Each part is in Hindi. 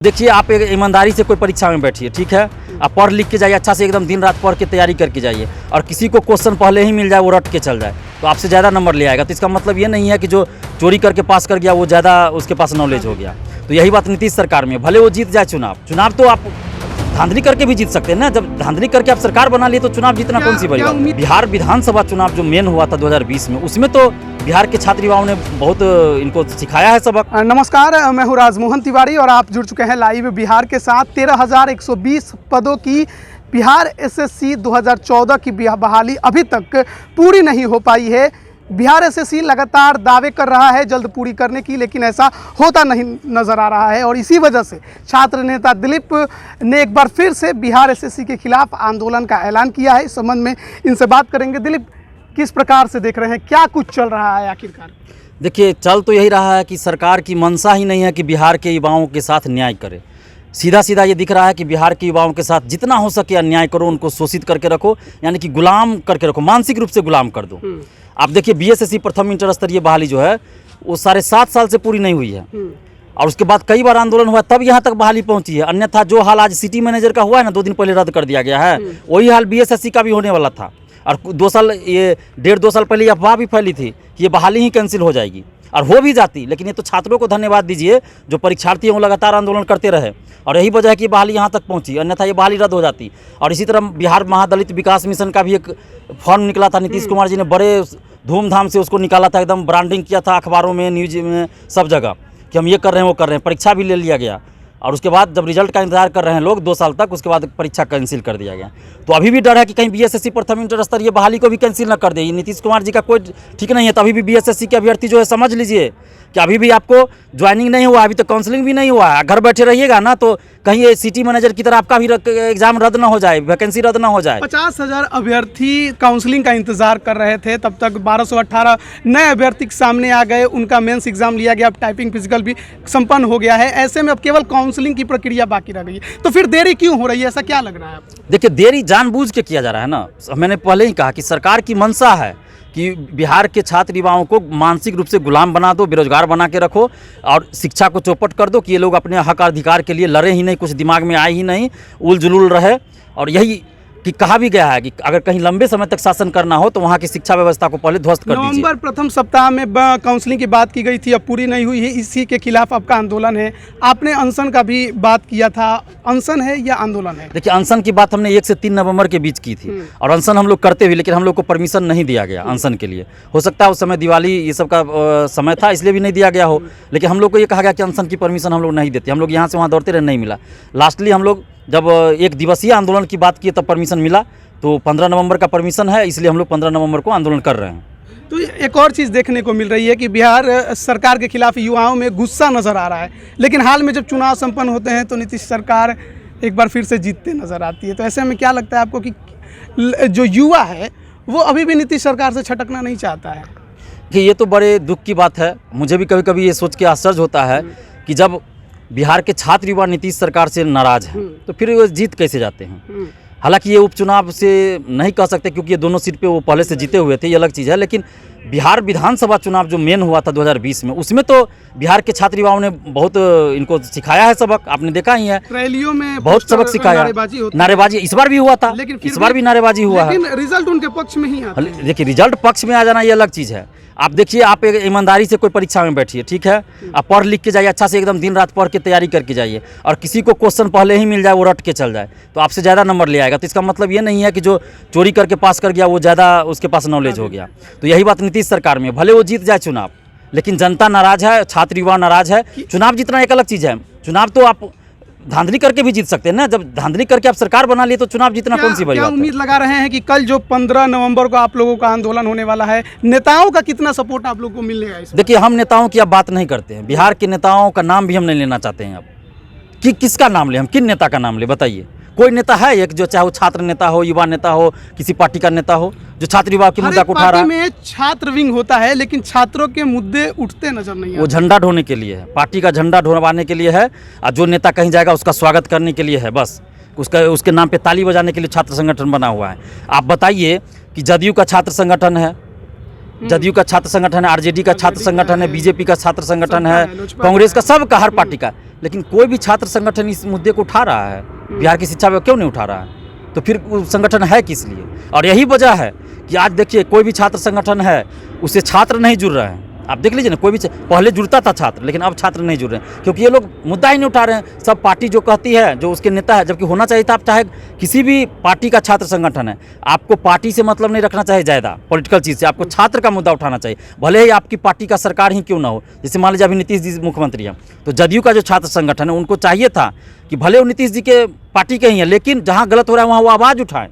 देखिए, आप एक ईमानदारी से कोई परीक्षा में बैठिए, ठीक है। आप पढ़ लिख के जाइए, अच्छा से एकदम दिन रात पढ़ के तैयारी करके जाइए, और किसी को क्वेश्चन पहले ही मिल जाए, वो रट के चल जाए, तो आपसे ज़्यादा नंबर ले आएगा। तो इसका मतलब ये नहीं है कि जो चोरी करके पास कर गया वो ज़्यादा उसके पास नॉलेज हो गया। तो यही बात नीतीश सरकार में, भले वो जीत जाए चुनाव तो आप धांधली करके भी जीत सकते हैं ना। जब धांधली करके आप सरकार बना लिए तो चुनाव जीतना कौन सी बड़ी बात है। बिहार विधानसभा चुनाव जो मेन हुआ था 2020 में, उसमें तो बिहार के छात्र युवाओं ने बहुत इनको सिखाया है सबक। नमस्कार, मैं हूँ राजमोहन तिवारी और आप जुड़ चुके हैं लाइव बिहार के साथ। 13,120 पदों की बिहार एसएससी 2014 की बहाली अभी तक पूरी नहीं हो पाई है। बिहार एसएससी लगातार दावे कर रहा है जल्द पूरी करने की, लेकिन ऐसा होता नहीं नज़र आ रहा है, और इसी वजह से छात्र नेता दिलीप ने एक बार फिर से बिहार एसएससी के खिलाफ आंदोलन का ऐलान किया है। इस संबंध में इनसे बात करेंगे। दिलीप, किस प्रकार से देख रहे हैं, क्या कुछ चल रहा है आखिरकार? देखिए, चल तो यही रहा है कि सरकार की मंशा ही नहीं है कि बिहार के युवाओं के साथ न्याय करे। सीधा सीधा ये दिख रहा है कि बिहार के युवाओं के साथ जितना हो सके अन्याय करो, उनको शोषित करके रखो, यानी कि गुलाम करके रखो, मानसिक रूप से गुलाम कर दो। आप देखिए, बीएसएससी प्रथम इंटर स्तरीय बहाली जो है वो 7.5 साल से पूरी नहीं हुई है, और उसके बाद कई बार आंदोलन हुआ तब यहाँ तक बहाली पहुँची है। अन्यथा जो हाल आज सिटी मैनेजर का हुआ है ना, 2 दिन पहले रद्द कर दिया गया है, वही हाल बीएसएससी का भी होने वाला था। और 1.5-2 साल पहले अफवाह भी फैली थी कि ये बहाली ही कैंसिल हो जाएगी, और हो भी जाती। लेकिन ये तो छात्रों को धन्यवाद दीजिए जो परीक्षार्थी हैं वो लगातार आंदोलन करते रहे, और यही वजह है कि बहाली यहाँ तक पहुँची, अन्यथा ये बहाली रद्द हो जाती। और इसी तरह बिहार महादलित विकास मिशन का भी एक फॉर्म निकला था, नीतीश कुमार जी ने बड़े धूमधाम से उसको निकाला था, एकदम ब्रांडिंग किया था अखबारों में, न्यूज में, सब जगह कि हम ये कर रहे हैं वो कर रहे हैं। परीक्षा भी ले लिया गया, और उसके बाद जब रिजल्ट का इंतजार कर रहे हैं लोग 2 साल तक, उसके बाद परीक्षा कैंसिल कर दिया गया। तो अभी भी डर है कि कहीं बीएसएससी प्रथम इंटर स्तरीय बहाली को भी कैंसिल न कर दे। नीतीश कुमार जी का कोई ठीक नहीं है। तो अभी भी बीएसएससी के अभ्यर्थी जो है, समझ लीजिए कि अभी भी आपको ज्वाइनिंग नहीं हुआ, अभी तक काउंसलिंग भी नहीं हुआ है। घर बैठे रहिएगा ना तो कहीं ये सिटी मैनेजर की तरह आपका भी एग्जाम रद्द ना हो जाए, वैकेंसी रद्द ना हो जाए। 50,000 अभ्यर्थी काउंसलिंग का इंतजार कर रहे थे, तब तक 1218 नए अभ्यर्थी सामने आ गए, उनका मेंस एग्जाम लिया गया, अब टाइपिंग फिजिकल भी संपन्न हो गया है। ऐसे में अब केवल काउंसलिंग की प्रक्रिया बाकी रह गई है। तो फिर देरी क्यों हो रही है, ऐसा क्या लग रहा है आपको? देखिए, देरी जानबूझ के किया जा रहा है ना। मैंने पहले ही कहा कि सरकार की मंशा है कि बिहार के छात्र युवाओं को मानसिक रूप से गुलाम बना दो, बेरोजगार बना के रखो, और शिक्षा को चौपट कर दो कि ये लोग अपने हक अधिकार के लिए लड़े ही नहीं, कुछ दिमाग में आए ही नहीं, उल जुलूल रहे। और यही कि कहा भी गया है कि अगर कहीं लंबे समय तक शासन करना हो तो वहाँ की शिक्षा व्यवस्था को पहले ध्वस्त कर दीजिए। नवंबर प्रथम सप्ताह में काउंसलिंग की बात की गई थी, अब पूरी नहीं हुई है, इसी के खिलाफ आपका आंदोलन है। आपने अनशन का भी बात किया था, अनशन है या आंदोलन है? देखिए, अनशन की बात हमने 1 से 3 नवंबर के बीच की थी, और अनशन हम लोग करते हुए, लेकिन हम लोग को परमिशन नहीं दिया गया अनशन के लिए। हो सकता है उस समय दिवाली ये सब का समय था, इसलिए भी नहीं दिया गया हो। लेकिन हम लोग को ये कहा गया कि अनशन की परमिशन हम लोग नहीं देते। हम लोग यहाँ से वहाँ दौड़ते रहे, नहीं मिला। लास्टली हम लोग जब 1 दिवसीय आंदोलन की बात की तब परमिशन मिला, तो 15 नवंबर का परमिशन है, इसलिए हम लोग 15 नवंबर को आंदोलन कर रहे हैं। तो एक और चीज़ देखने को मिल रही है कि बिहार सरकार के खिलाफ युवाओं में गुस्सा नज़र आ रहा है, लेकिन हाल में जब चुनाव संपन्न होते हैं तो नीतीश सरकार एक बार फिर से जीतते नज़र आती है। तो ऐसे में क्या लगता है आपको कि जो युवा है वो अभी भी नीतीश सरकार से छटकना नहीं चाहता है? कि ये तो बड़े दुख की बात है। मुझे भी कभी कभी ये सोच के आश्चर्य होता है कि जब बिहार के छात्र युवा नीतीश सरकार से नाराज़ हैं तो फिर वो जीत कैसे जाते हैं। हालांकि ये उपचुनाव से नहीं कह सकते, क्योंकि ये दोनों सीट पे वो पहले से जीते हुए थे, ये अलग चीज़ है। लेकिन बिहार विधानसभा चुनाव जो मेन हुआ था 2020 में, उसमें तो बिहार के छात्र युवाओं ने बहुत इनको सिखाया है सबक। आपने देखा ही है, रैलियों में बहुत सबक सिखाया। नारेबाजी इस बार भी हुआ था, लेकिन इस बार भी नारेबाजी हुआ है, लेकिन रिजल्ट उनके पक्ष में ही आता है। देखिए, रिजल्ट पक्ष में आ जाना ये अलग चीज़ है। आप देखिए, आप एक ईमानदारी से कोई परीक्षा में बैठिए, ठीक है। आप पढ़ लिख के जाइए, अच्छा से एकदम दिन रात पढ़ के तैयारी करके जाइए, और किसी को क्वेश्चन पहले ही मिल जाए, वो रट के चल जाए, तो आपसे ज़्यादा नंबर ले आएगा। तो इसका मतलब ये नहीं है कि जो चोरी करके पास कर गया वो ज़्यादा उसके पास नॉलेज हो गया। तो यही बात नीतीश सरकार में, भले वो जीत जाए चुनाव, लेकिन जनता नाराज़ है, छात्र युवा नाराज़ है। चुनाव जीतना एक अलग चीज़ है। चुनाव तो आप धांधली करके भी जीत सकते हैं ना। जब धांधली करके आप सरकार बना लिए तो चुनाव जीतना कौन सी बड़ी बात है। उम्मीद लगा रहे हैं कि कल जो 15 नवंबर को आप लोगों का आंदोलन होने वाला है, नेताओं का कितना सपोर्ट आप लोगों को मिलेगा? देखिए, हम नेताओं की अब बात नहीं करते हैं। बिहार के नेताओं का नाम भी हम नहीं लेना चाहते हैं अब। कि किसका नाम ले, हम किन नेता का नाम ले, बताइए। कोई नेता है एक जो, चाहे वो छात्र नेता हो, युवा नेता हो, किसी पार्टी का नेता हो, जो छात्र युवा के मुद्दा को उठा रहा है? में छात्र विंग होता है, लेकिन छात्रों के मुद्दे उठते नजर नहीं आते। वो झंडा ढोने के लिए है, पार्टी का झंडा ढोवाने के लिए है, और जो नेता कहीं जाएगा उसका स्वागत करने के लिए है, बस उसके नाम पे ताली बजाने के लिए छात्र संगठन बना हुआ है। आप बताइए कि जदयू का छात्र संगठन है, जदयू का छात्र संगठन है, आरजेडी का छात्र संगठन है, बीजेपी का छात्र संगठन है, कांग्रेस का, सबका, हर पार्टी का। लेकिन कोई भी छात्र संगठन इस मुद्दे को उठा रहा है, बिहार की शिक्षा में क्यों नहीं उठा रहा है? तो फिर वो संगठन है किस लिए? और यही वजह है कि आज देखिए कोई भी छात्र संगठन है उससे छात्र नहीं जुड़ रहे हैं। आप देख लीजिए ना, कोई भी पहले जुड़ता था छात्र, लेकिन अब छात्र नहीं जुड़ रहे हैं क्योंकि ये लोग मुद्दा ही नहीं उठा रहे हैं। सब पार्टी जो कहती है, जो उसके नेता है, जबकि होना चाहिए था आप चाहे किसी भी पार्टी का छात्र संगठन है, आपको पार्टी से मतलब नहीं रखना चाहिए ज़्यादा पॉलिटिकल चीज़ से, आपको छात्र का मुद्दा उठाना चाहिए, भले ही आपकी पार्टी का सरकार ही क्यों ना हो। जैसे मान लीजिए अभी नीतीश जी मुख्यमंत्री हैं, तो जदयू का जो छात्र संगठन है उनको चाहिए था कि भले वो नीतीश जी के पार्टी के ही हैं, लेकिन जहाँ गलत हो रहा है वहाँ वो आवाज़ उठाएं,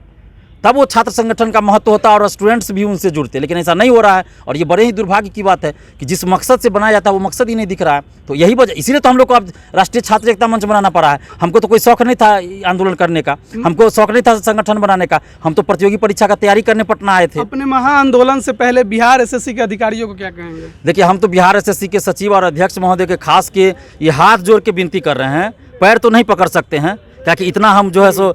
तब वो छात्र संगठन का महत्व होता है और स्टूडेंट्स भी उनसे जुड़ते। लेकिन ऐसा नहीं हो रहा है और ये बड़े ही दुर्भाग्य की बात है कि जिस मकसद से बनाया जाता है वो मकसद ही नहीं दिख रहा है। तो यही वजह, इसीलिए तो हम लोग को अब राष्ट्रीय छात्र एकता मंच बनाना पड़ा है। हमको तो कोई शौक नहीं था आंदोलन करने का, हमको शौक नहीं था संगठन बनाने का, हम तो प्रतियोगी परीक्षा का तैयारी करने पटना आए थे। अपने महाआंदोलन से पहले बिहार एसएससी के अधिकारियों को क्या कहेंगे? देखिए, हम तो बिहार एसएससी के सचिव और अध्यक्ष महोदय के खास के ये हाथ जोड़ के विनती कर रहे हैं, पैर तो नहीं पकड़ सकते हैं क्योंकि इतना हम जो है सो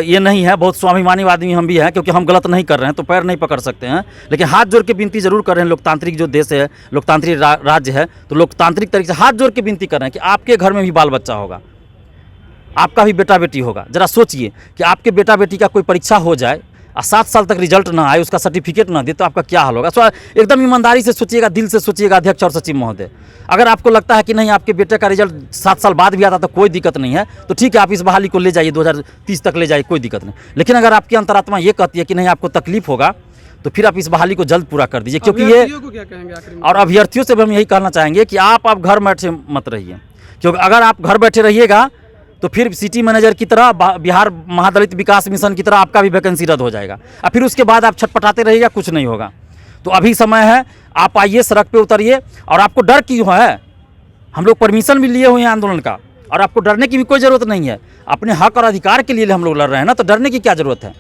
ये नहीं है, बहुत स्वाभिमानी आदमी हम भी हैं, क्योंकि हम गलत नहीं कर रहे हैं तो पैर नहीं पकड़ सकते हैं, लेकिन हाथ जोड़ के विनती जरूर कर रहे हैं। लोकतांत्रिक जो देश है, लोकतांत्रिक राज्य है, तो लोकतांत्रिक तरीके से हाथ जोड़ के विनती कर रहे हैं कि आपके घर में भी बाल बच्चा होगा, आपका भी बेटा बेटी होगा। जरा सोचिए कि आपके बेटा बेटी का कोई परीक्षा हो जाए और 7 साल तक रिजल्ट ना आए, उसका सर्टिफिकेट ना दे, तो आपका क्या हाल होगा? एकदम ईमानदारी से सोचिएगा, दिल से सोचिएगा अध्यक्ष और सचिव महोदय। अगर आपको लगता है कि नहीं आपके बेटे का रिजल्ट 7 साल बाद भी आता तो कोई दिक्कत नहीं है, तो ठीक है, आप इस बहाली को ले जाइए, 2030 तक ले जाइए, कोई दिक्कत नहीं। लेकिन अगर आपकी अंतरात्मा ये कहती है कि नहीं आपको तकलीफ होगा, तो फिर आप इस बहाली को जल्द पूरा कर दीजिए, क्योंकि ये को क्या कहेंगे आखिर में? और अभ्यर्थियों से भी हम यही कहना चाहेंगे कि आप घर बैठे मत रहिए, क्योंकि अगर आप घर बैठे रहिएगा तो फिर सिटी मैनेजर की तरह, बिहार महादलित विकास मिशन की तरह आपका भी वैकेंसी रद्द हो जाएगा और फिर उसके बाद आप छटपटाते रहिएगा, कुछ नहीं होगा। तो अभी समय है, आप आइए, सड़क पे उतरिए। और आपको डर क्यों है? हम लोग परमिशन भी लिए हुए हैं आंदोलन का, और आपको डरने की भी कोई ज़रूरत नहीं है। अपने हक और अधिकार के लिए हम लोग लड़ रहे हैं ना, तो डरने की क्या ज़रूरत है?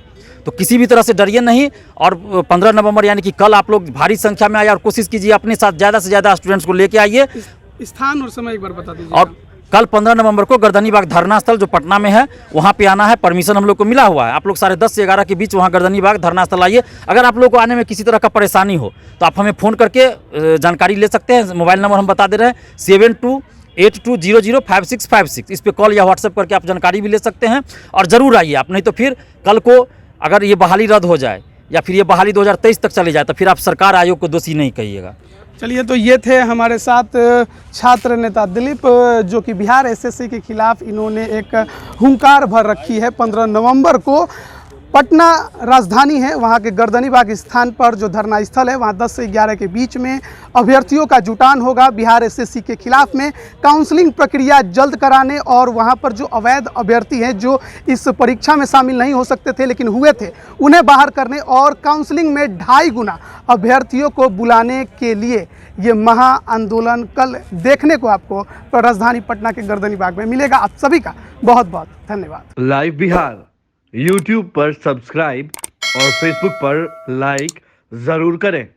तो किसी भी तरह से डरिए नहीं। और 15 नवंबर यानी कि कल आप लोग भारी संख्या में आइए और कोशिश कीजिए अपने साथ ज़्यादा से ज़्यादा स्टूडेंट्स को लेके आइए। स्थान और समय एक बार बता दीजिए। और कल 15 नवंबर को गर्दनी बाग धरना स्थल जो पटना में है वहाँ पे आना है, परमिशन हम लोग को मिला हुआ है। आप लोग 10:30 से 11 के बीच वहाँ गर्दनी बाग धरना स्थल आइए। अगर आप लोग को आने में किसी तरह का परेशानी हो तो आप हमें फ़ोन करके जानकारी ले सकते हैं। मोबाइल नंबर हम बता दे रहे हैं 7282005656। इस पर कॉल या व्हाट्सएप करके आप जानकारी भी ले सकते हैं और ज़रूर आइए आप। नहीं तो फिर कल को अगर ये बहाली रद्द हो जाए या फिर ये बहाली 2023 तक चली जाए तो फिर आप सरकार आयोग को दोषी नहीं कहिएगा। चलिए, तो ये थे हमारे साथ छात्र नेता दिलीप, जो कि बिहार एसएससी के खिलाफ इन्होंने एक हुंकार भर रखी है। 15 नवंबर को पटना राजधानी है, वहाँ के गर्दनी बाग स्थान पर जो धरना स्थल है वहाँ 10 से 11 के बीच में अभ्यर्थियों का जुटान होगा बिहार एसएससी के खिलाफ में काउंसलिंग प्रक्रिया जल्द कराने, और वहाँ पर जो अवैध अभ्यर्थी हैं जो इस परीक्षा में शामिल नहीं हो सकते थे लेकिन हुए थे, उन्हें बाहर करने और काउंसलिंग में 2.5 गुना अभ्यर्थियों को बुलाने के लिए ये महा आंदोलन कल देखने को आपको राजधानी पटना के गर्दनी बाग में मिलेगा। आप सभी का बहुत बहुत धन्यवाद। लाइव बिहार YouTube पर सब्सक्राइब और Facebook पर लाइक जरूर करें।